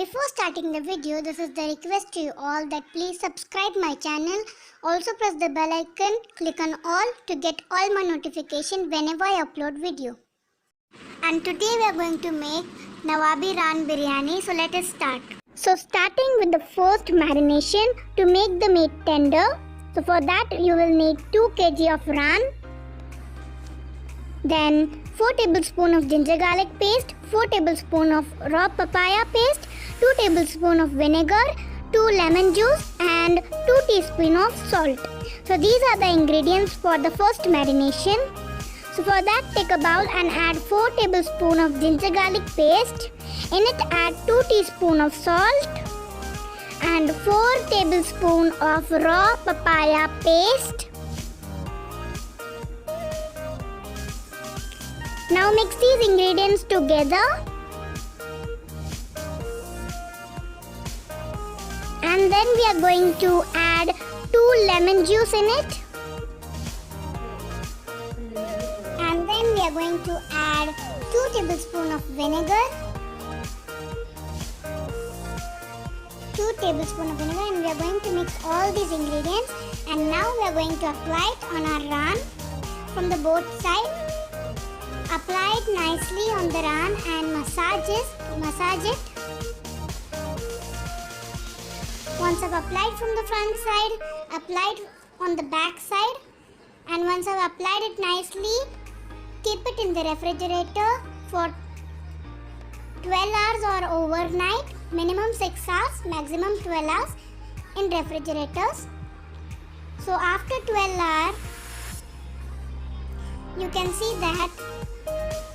Before starting the video, this is the request to you all that please subscribe my channel. Also press the bell icon, click on all to get all my notifications whenever I upload video. And today we are going to make Nawabi Raan Biryani. So let us start. So starting with the first marination to make the meat tender. So for that you will need 2 kg of raan. Then 4 tablespoons of ginger garlic paste, 4 tablespoons of raw papaya paste, 2 tablespoons of vinegar, 2 lemon juice and 2 teaspoons of salt. So these are the ingredients for the first marination. So for that, take a bowl and add 4 tablespoons of ginger garlic paste. In it add 2 teaspoons of salt and 4 tablespoons of raw papaya paste. Now mix these ingredients together and then we are going to add 2 lemon juice in it, and then we are going to add 2 tablespoons of vinegar, 2 tablespoons of vinegar, and we are going to mix all these ingredients. And now we are going to apply it on our raan from the both sides. Apply it nicely on the raan and massage it. Once I've applied from the front side, apply it on the back side, and once I've applied it nicely, keep it in the refrigerator for 12 hours or overnight, minimum 6 hours, maximum 12 hours in refrigerators. So after 12 hours, you can see that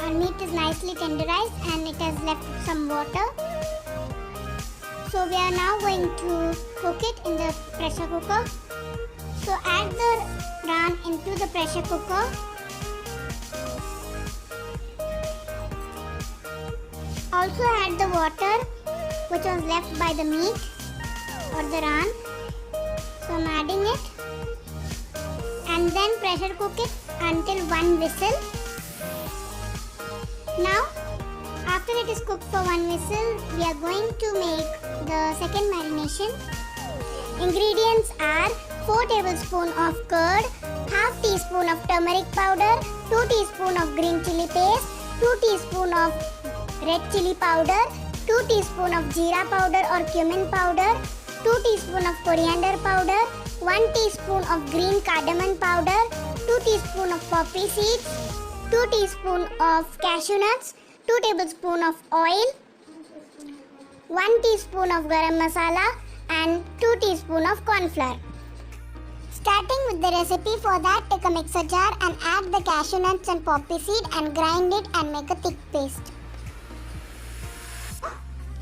our meat is nicely tenderized and it has left some water. So we are now going to cook it in the pressure cooker. So add the raan into the pressure cooker. Also add the water which was left by the meat or the raan. So I am adding it and then pressure cook it until 1 whistle. Now after it is cooked for 1 whistle, we are going to make the second marination. Ingredients are 4 tablespoons of curd, half teaspoon of turmeric powder, 2 teaspoons of green chilli paste, 2 teaspoons of red chilli powder, 2 teaspoons of jeera powder or cumin powder, 2 teaspoons of coriander powder, 1 teaspoon of green cardamon powder, 2 teaspoons of poppy seeds, 2 teaspoons of cashew nuts, 2 tablespoons of oil, 1 teaspoon of garam masala and 2 teaspoons of corn flour. Starting with the recipe, for that take a mixer jar and add the cashew nuts and poppy seed and grind it and make a thick paste.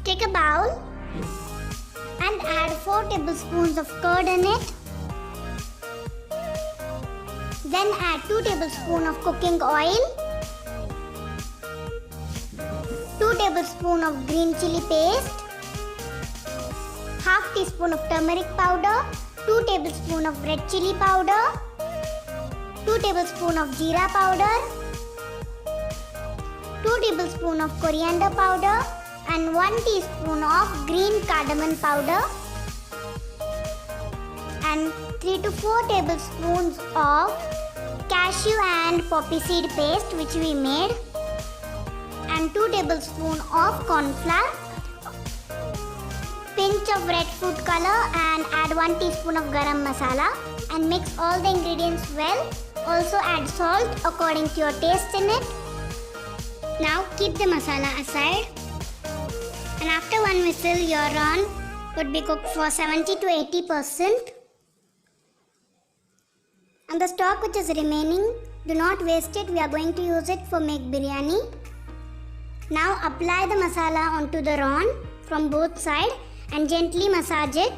Take a bowl and add 4 tablespoons of curd in it. Then add 2 tablespoons of cooking oil, 2 tablespoons of green chilli paste, half teaspoon of turmeric powder, 2 tablespoons of red chilli powder, 2 tablespoons of jeera powder, 2 tablespoons of coriander powder and 1 teaspoon of green cardamon powder and 3 to 4 tablespoons of cashew and poppy seed paste which we made and 2 tablespoons of corn flour, pinch of red food color and add 1 teaspoon of garam masala and mix all the ingredients well. Also add salt according to your taste in it. Now keep the masala aside and after 1 whistle your raan would be cooked for 70 to 80%. And the stock which is remaining, do not waste it. We are going to use it for make biryani. Now apply the masala onto the raan from both sides and gently massage it.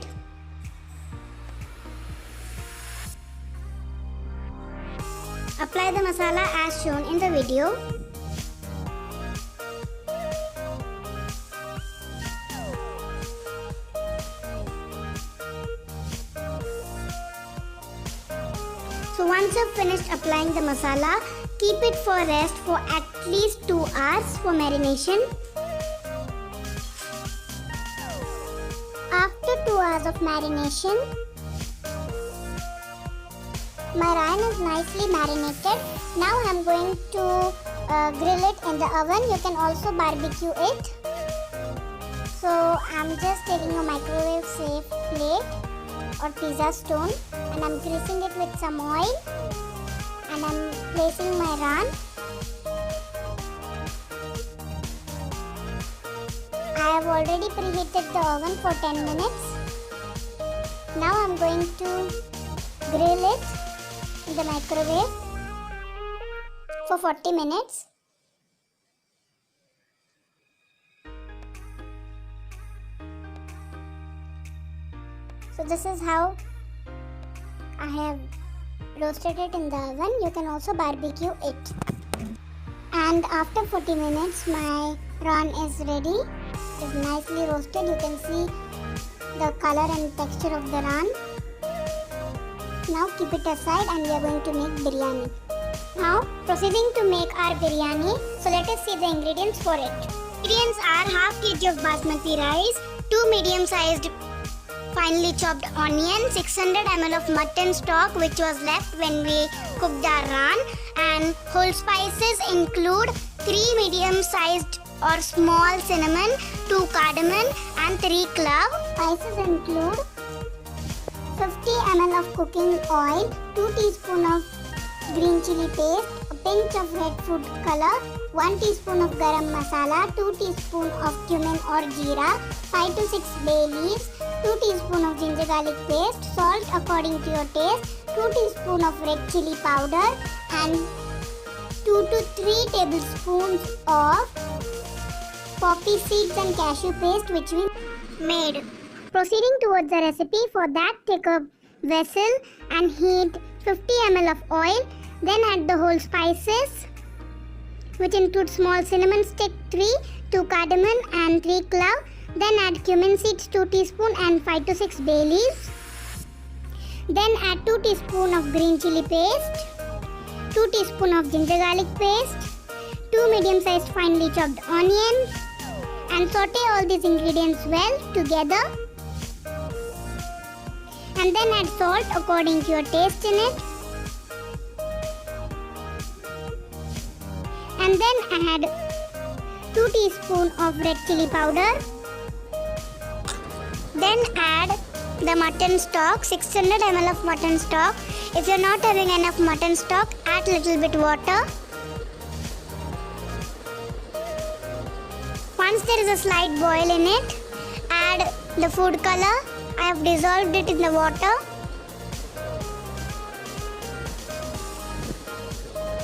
Apply the masala as shown in the video. So once you've finished applying the masala, keep it for rest for at least 2 hours for marination. After 2 hours of marination, my ran is nicely marinated. Now I'm going to grill it in the oven. You can also barbecue it. So I'm just taking a microwave safe plate or pizza stone and I'm greasing it with some oil and I'm placing my ran. I have already preheated the oven for 10 minutes. Now I'm going to grill it in the microwave for 40 minutes. So this is how I have roasted it in the oven. You can also barbecue it. And after 40 minutes, my ran is ready. It is nicely roasted. You can see the color and texture of the ran. Now keep it aside and we are going to make biryani. Now proceeding to make our biryani. So let us see the ingredients for it. Ingredients are half kg of basmati rice, 2 medium-sized finely chopped onions, 600 ml of mutton stock which was left when we cooked our ran, and whole spices include 3 medium-sized or small cinnamon, 2 cardamon and 3 clove. Spices include 50 ml of cooking oil, 2 teaspoon of green chilli paste, a pinch of red food color, 1 teaspoon of garam masala, 2 teaspoon of cumin or jeera, 5 to 6 bay leaves, 2 teaspoon of ginger garlic paste, salt according to your taste, 2 teaspoon of red chilli powder and 2 to 3 tablespoons of poppy seeds and cashew paste which we made. Proceeding towards the recipe, for that take a vessel and heat 50 ml of oil, then add the whole spices which include small cinnamon stick 3, 2 cardamom and 3 clove, then add cumin seeds 2 teaspoon and 5 to 6 bay leaves, then add 2 teaspoon of green chilli paste, 2 teaspoon of ginger garlic paste, 2 medium sized finely chopped onions and saute all these ingredients well together. And then add salt according to your taste in it. And then add 2 teaspoons of red chilli powder. Then add the mutton stock, 600 ml of mutton stock. If you're not having enough mutton stock, add little bit water. Once there is a slight boil in it, add the food color. I have dissolved it in the water.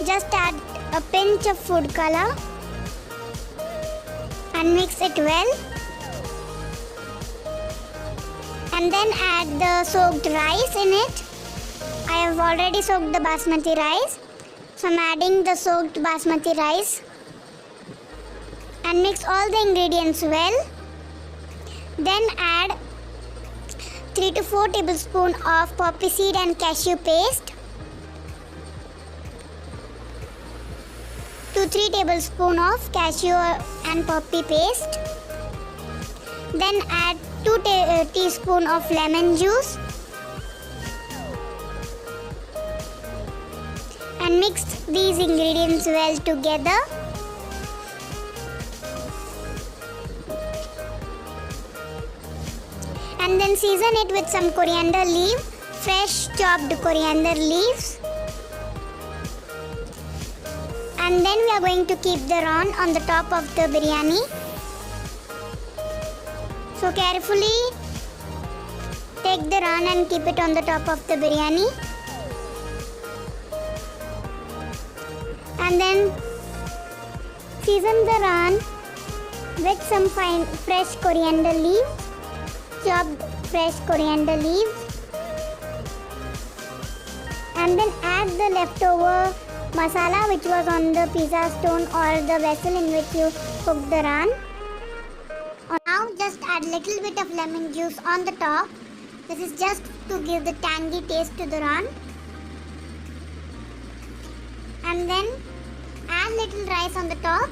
Just add a pinch of food color and mix it well. And then add the soaked rice in it. I have already soaked the basmati rice. So I am adding the soaked basmati rice. And mix all the ingredients well. Then add 3 to 4 tablespoons of poppy seed and cashew paste, 2 to 3 tablespoons of cashew and poppy paste. Then add 2 teaspoons of lemon juice and mix these ingredients well together. And then season it with some coriander leaf, fresh chopped coriander leaves. And then we are going to keep the ran on the top of the biryani. So carefully take the ran and keep it on the top of the biryani. And then season the ran with some fine fresh coriander leaves. Chopped fresh coriander leaves, and then add the leftover masala which was on the pizza stone or the vessel in which you cooked the ran. Now just add little bit of lemon juice on the top. This is just to give the tangy taste to the ran. and then add little rice on the top.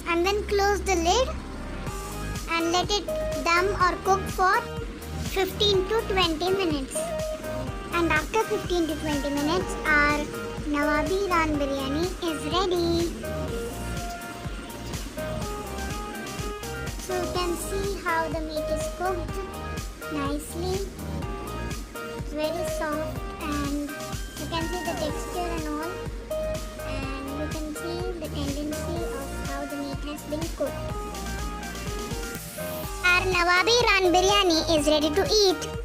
And then close the lid and let it dum or cook for 15 to 20 minutes. And after 15 to 20 minutes, our Nawabi Raan Biryani is ready. So you can see how the meat is cooked nicely. It's very soft and you can see the texture and all. And you can see the tendency of how the meat has been cooked. Our Nawabi Raan Biryani is ready to eat.